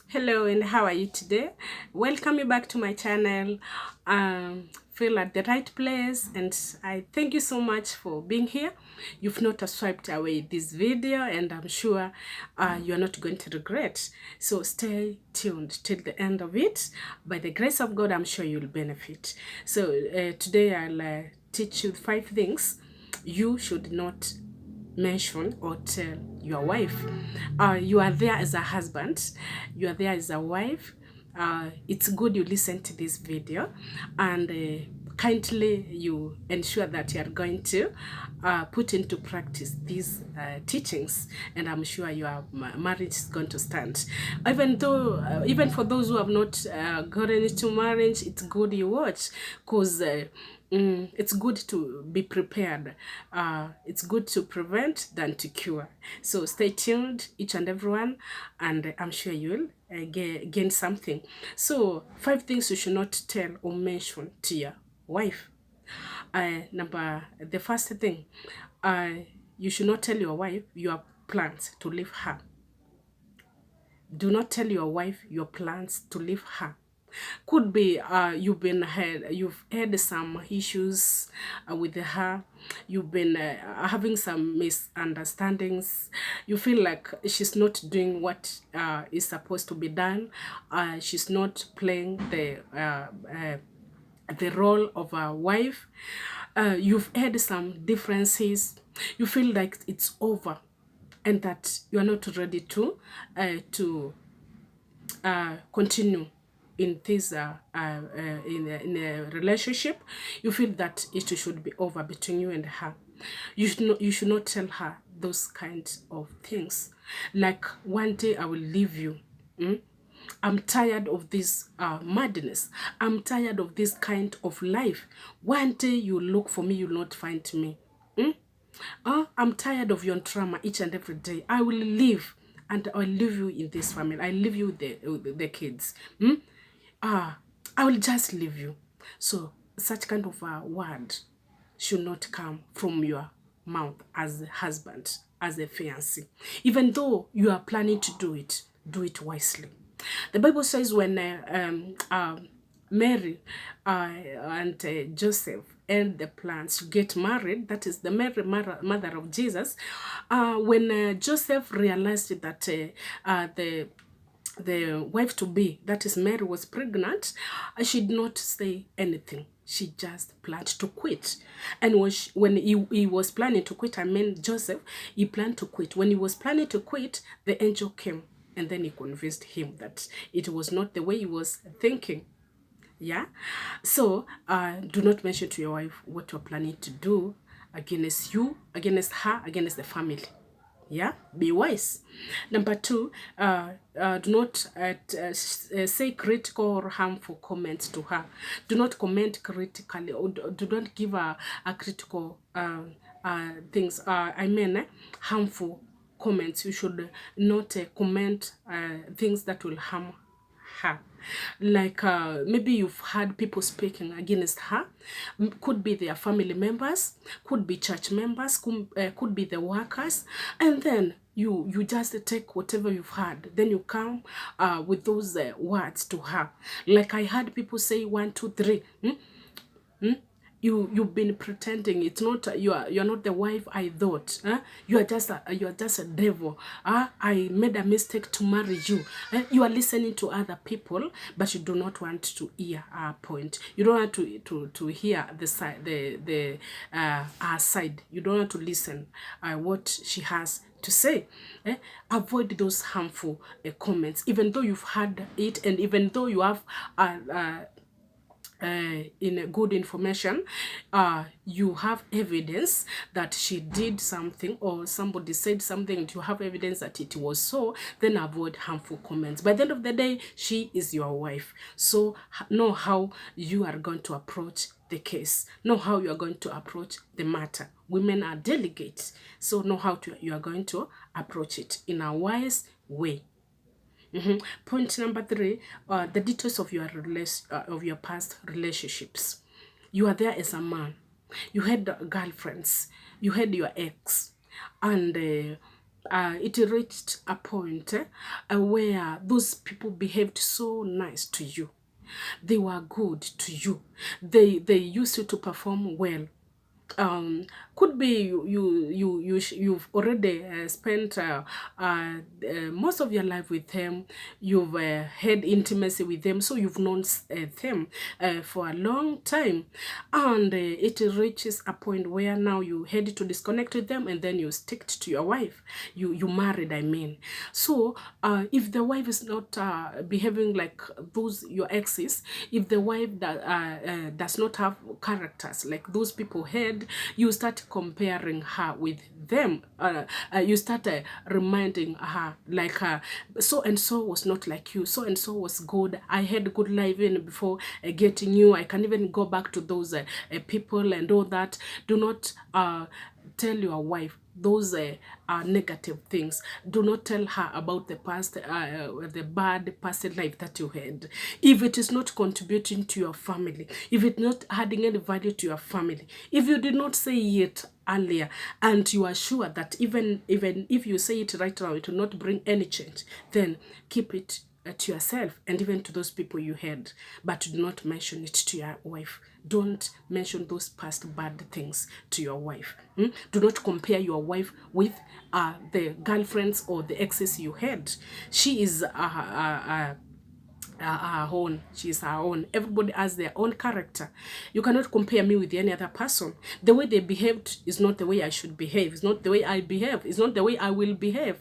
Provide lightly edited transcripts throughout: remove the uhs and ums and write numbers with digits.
Hello, and how are you today? Welcome you back to my channel. Feel at the right place, and I thank you so much for being here. You've not swiped away this video, and I'm sure you're not going to regret. So stay tuned till the end of it. By the grace of God, I'm sure you'll benefit. So today I'll teach you 5 things you should not mention or tell your wife. You are there as a husband, you are there as a wife. It's good you listen to this video, and kindly you ensure that you are going to put into practice these teachings, and I'm sure your marriage is going to stand. Even though even for those who have not gotten into marriage, it's good you watch, because it's good to be prepared. It's good to prevent than to cure. So stay tuned, each and everyone, and I'm sure you'll gain something. So 5 things you should not tell or mention to your wife. The first thing, uh, you should not tell your wife your plans to leave her. Do not tell your wife your plans to leave her. Could be you've had some issues with her. You've been having some misunderstandings. You feel like she's not doing what is supposed to be done. She's not playing the role of a wife. You've had some differences. You feel like it's over, and that you are not ready to continue in this in a relationship. You feel that it should be over between you and her. You should not tell her those kinds of things, like, one day I will leave you. I'm tired of this madness. I'm tired of this kind of life. One day you look for me, you'll not find me. I'm tired of your trauma each and every day. I will leave, and I'll leave you in this family. I leave you the kids. Ah, I will just leave you. So such kind of a word should not come from your mouth as a husband, as a fiancé. Even though you are planning to do it wisely. The Bible says when Mary and Joseph and the plans to get married, that is the Mary, mother of Jesus, when Joseph realized that the wife to be, that is Mary, was pregnant, she did not say anything. She just planned to quit. And when he was planning to quit, I mean Joseph, he planned to quit. When he was planning to quit, the angel came, and then he convinced him that it was not the way he was thinking. Yeah. So do not mention to your wife what you're planning to do against you, against her, against the family. Yeah, be wise. Number 2, do not say critical or harmful comments to her. Do not comment critically, or do not give her a critical things. Harmful comments. You should not comment things that will harm her. Like maybe you've had people speaking against her. Could be their family members, could be church members, could be the workers, and then you just take whatever you've heard, then you come with those words to her. Like, I heard people say 1, 2, 3. You've been pretending. It's not, you're not the wife I thought. You are just a devil. I made a mistake to marry you. You are listening to other people, but you do not want to hear our point. You don't want to hear the side, the our side. You don't want to listen what she has to say. Avoid those harmful comments, even though you've heard it, and even though you have in good information, you have evidence that she did something, or somebody said something, and you have evidence that it was so, then avoid harmful comments. By the end of the day, she is your wife. So know how you are going to approach the case. Know how you are going to approach the matter. Women are delegates, so know how you are going to approach it in a wise way. Point number 3, the details of your past relationships. You are there as a man. You had girlfriends. You had your ex, and it reached a point where those people behaved so nice to you. They were good to you. They used you to perform well. um could be you've already spent most of your life with them. You've had intimacy with them, so you've known them for a long time, and it reaches a point where now you had to disconnect with them, and then you stick to your wife. You married, I mean. So if the wife is not behaving like those your exes, if the wife that does not have characters like those people had, you start comparing her with them. You start reminding her like so and so was not like you, so and so was good, I had good life even before getting you, I can even go back to those people and all that. Do not tell your wife those negative things. Do not tell her about the past, the bad past life that you had. If it is not contributing to your family, if it's not adding any value to your family, if you did not say it earlier, and you are sure that even if you say it right now, it will not bring any change, then keep it to yourself and even to those people you had, but do not mention it to your wife. Don't mention those past bad things to your wife. Do not compare your wife with the girlfriends or the exes you had. She is her own. She's her own. Everybody has their own character. You cannot compare me with any other person. The way they behaved is not the way I should behave. It's not the way I behave. It's not the way I will behave.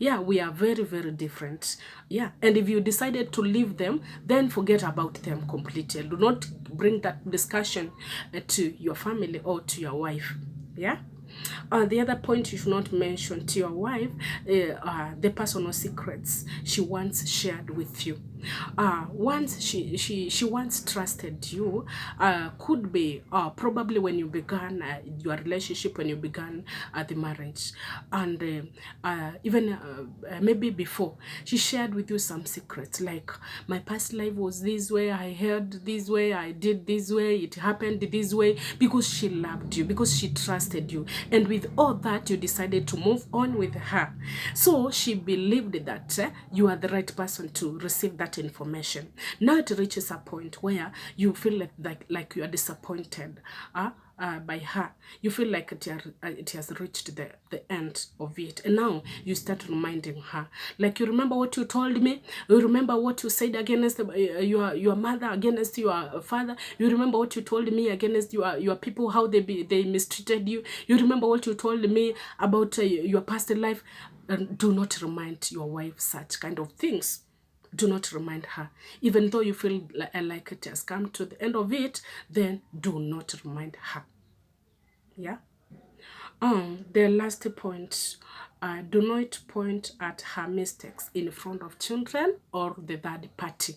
Yeah, we are very, very different. Yeah, and if you decided to leave them, then forget about them completely. Do not bring that discussion to your family or to your wife. Yeah. The other point you should not mention to your wife, the personal secrets she once shared with you. Once she once trusted you, could be probably when you began your relationship, when you began the marriage, and even maybe before, she shared with you some secrets like, my past life was this way, I heard this way, I did this way, it happened this way, because she loved you, because she trusted you, and with all that you decided to move on with her. So she believed that you are the right person to receive that information. Now it reaches a point where you feel like you are disappointed by her. You feel like it has reached the end of it, and now you start reminding her, like, you remember what you told me, you remember what you said against your mother, against your father, you remember what you told me against your people, how they mistreated you, you remember what you told me about your past life. And do not remind your wife such kind of things. Do not remind her. Even though you feel like it has come to the end of it, then do not remind her. Yeah. The last point, do not point at her mistakes in front of children or the third party.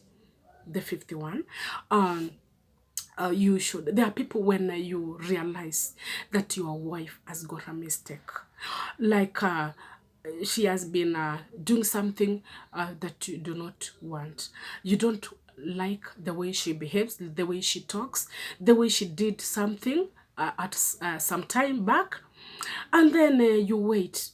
The 51. You should. There are people when you realize that your wife has got a mistake, like she has been doing something that you do not want. You don't like the way she behaves, the way she talks, the way she did something at some time back, and then you wait.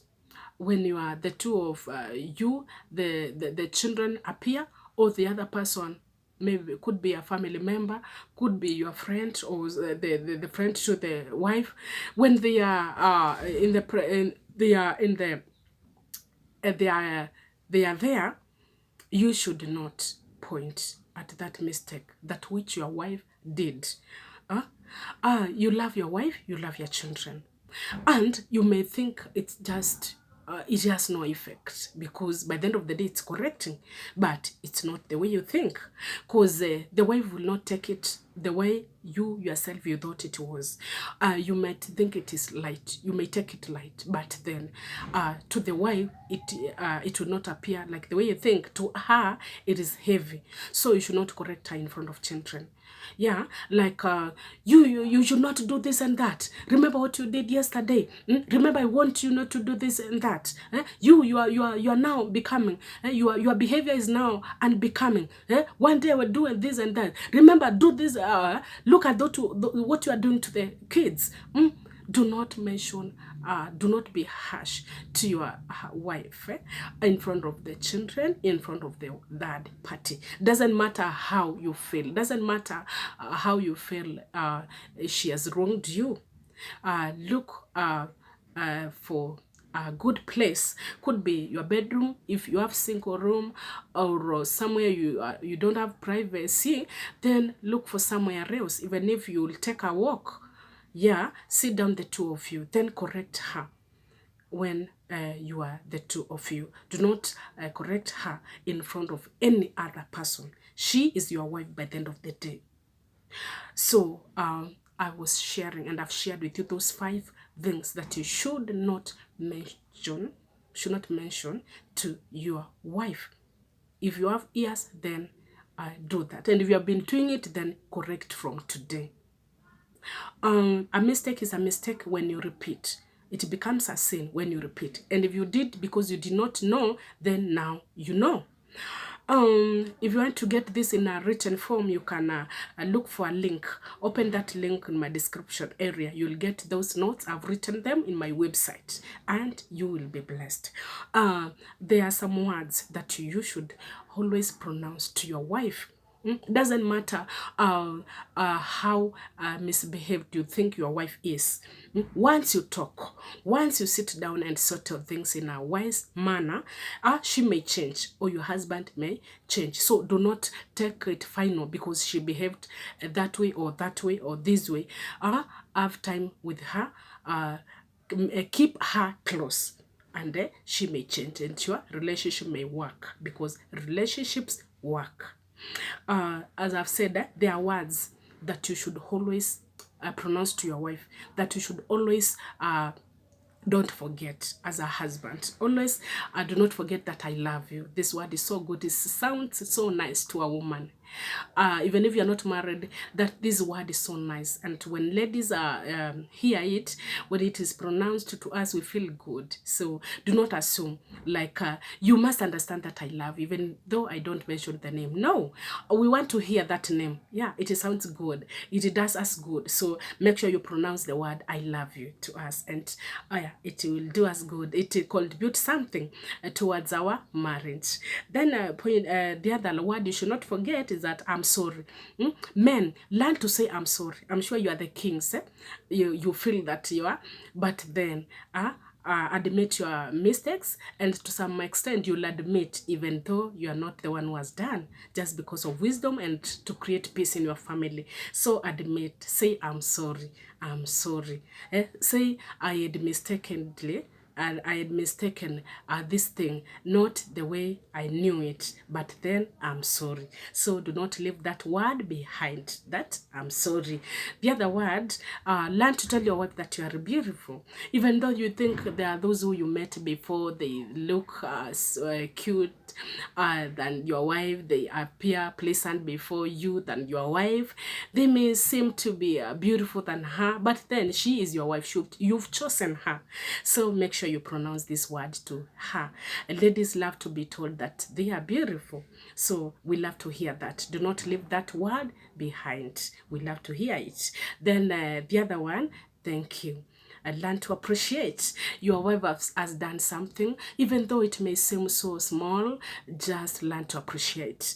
When you are the two of you, the children appear, or the other person, maybe could be a family member, could be your friend, or the friend to the wife, when they are they are in the they are there, you should not point at that mistake that which your wife did. You love your wife, you love your children, and you may think it's just it has no effect because by the end of the day it's correcting, but it's not the way you think, because the wife will not take it the way you yourself you thought it was. You might think it is light, you may take it light, but then to the wife it will not appear like the way you think. To her it is heavy, so you should not correct her in front of children. Yeah, like you should not do this and that. Remember what you did yesterday. Remember, I want you not to do this and that. You are now becoming. Your behavior is now unbecoming. One day I will do this and that. Remember, do this. Look at what you are doing to the kids. Do not mention do not be harsh to your wife in front of the children, in front of the third party. Doesn't matter how you feel. Doesn't matter how you feel she has wronged you. Look for a good place. Could be your bedroom if you have single room, or somewhere you don't have privacy. Then look for somewhere else. Even if you will take a walk, yeah, sit down the two of you, then correct her when you are the two of you. Do not correct her in front of any other person. She is your wife by the end of the day. So I was sharing, and I've shared with you those 5 things that you should not mention to your wife. If you have ears, then do that. And if you have been doing it, then correct from today. A mistake is a mistake when you repeat. It becomes a sin when you repeat. And if you did because you did not know, then now you know. If you want to get this in a written form, you can look for a link. Open that link in my description area. You'll get those notes. I've written them in my website, and you will be blessed. There are some words that you should always pronounce to your wife. Doesn't matter how misbehaved you think your wife is. Once you talk, once you sit down and settle things in a wise manner, she may change, or your husband may change. So do not take it final because she behaved that way or this way. Have time with her. Keep her close, and she may change, and your relationship may work, because relationships work. As I've said, there are words that you should always pronounce to your wife, that you should always don't forget as a husband. Always do not forget that I love you. This word is so good. It sounds so nice to a woman. Even if you're not married, that this word is so nice. And when ladies hear it, when it is pronounced to us, we feel good. So do not assume, like, you must understand that I love you, even though I don't mention the name. No, we want to hear that name. Yeah, it sounds good. It does us good. So make sure you pronounce the word I love you to us. And yeah, it will do us good. It will contribute something towards our marriage. Then the other word you should not forget is that I'm sorry. Men, learn to say I'm sorry. I'm sure you are the kings. You feel that you are, but then admit your mistakes, and to some extent you'll admit even though you are not the one who has done, just because of wisdom and to create peace in your family. So admit, say I'm sorry. Say I had mistakenly, and I had mistaken this thing, not the way I knew it, but then I'm sorry. So do not leave that word behind, that I'm sorry. The other word, learn to tell your wife that you are beautiful. Even though you think there are those who you met before, they look so, cute than your wife, they appear pleasant before you than your wife, they may seem to be beautiful than her, but then she is your wife. You've chosen her. So make sure you pronounce this word to her. And ladies love to be told that they are beautiful. So we love to hear that. Do not leave that word behind. We love to hear it. Then the other one, thank you. And learn to appreciate. Your wife has done something, even though it may seem so small, just learn to appreciate.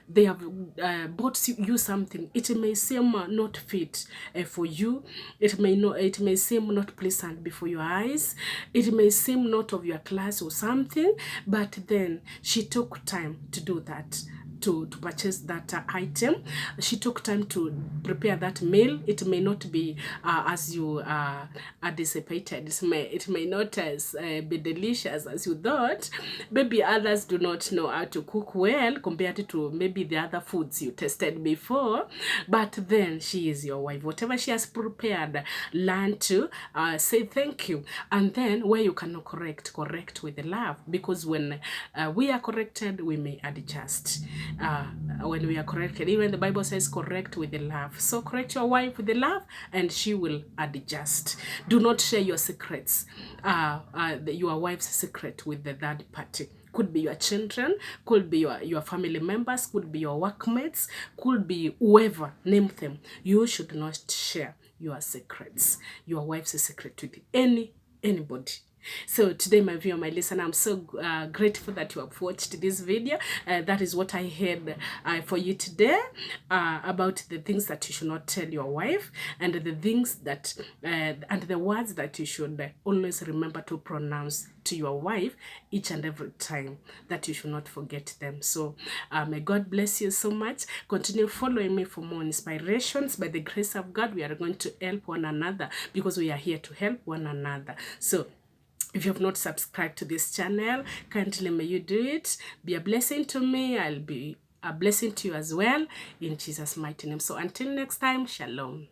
They have bought you something. It may seem not fit for you. It may seem not pleasant before your eyes. It may seem not of your class or something, but then she took time to do that. To purchase that item. She took time to prepare that meal. It may not be as you anticipated. It may not be delicious as you thought. Maybe others do not know how to cook well compared to maybe the other foods you tasted before. But then she is your wife. Whatever she has prepared, learn to say thank you. And then where you cannot correct with love. Because when we are corrected, we may adjust. When we are corrected, even the Bible says correct with the love. So correct your wife with the love, and she will adjust. Do not share your secrets, your wife's secret, with the third party. Could be your children, could be your family members, could be your workmates, could be whoever, name them. You should not share your secrets, your wife's secret with anybody. So today, my viewer, my listener, I'm so grateful that you have watched this video. That is what I had for you today, about the things that you should not tell your wife, and the things that and the words that you should always remember to pronounce to your wife each and every time, that you should not forget them. So may God bless you so much. Continue following me for more inspirations. By the grace of God, we are going to help one another, because we are here to help one another. So if you have not subscribed to this channel, kindly may you do it. Be a blessing to me. I'll be a blessing to you as well, in Jesus' mighty name. So until next time, shalom.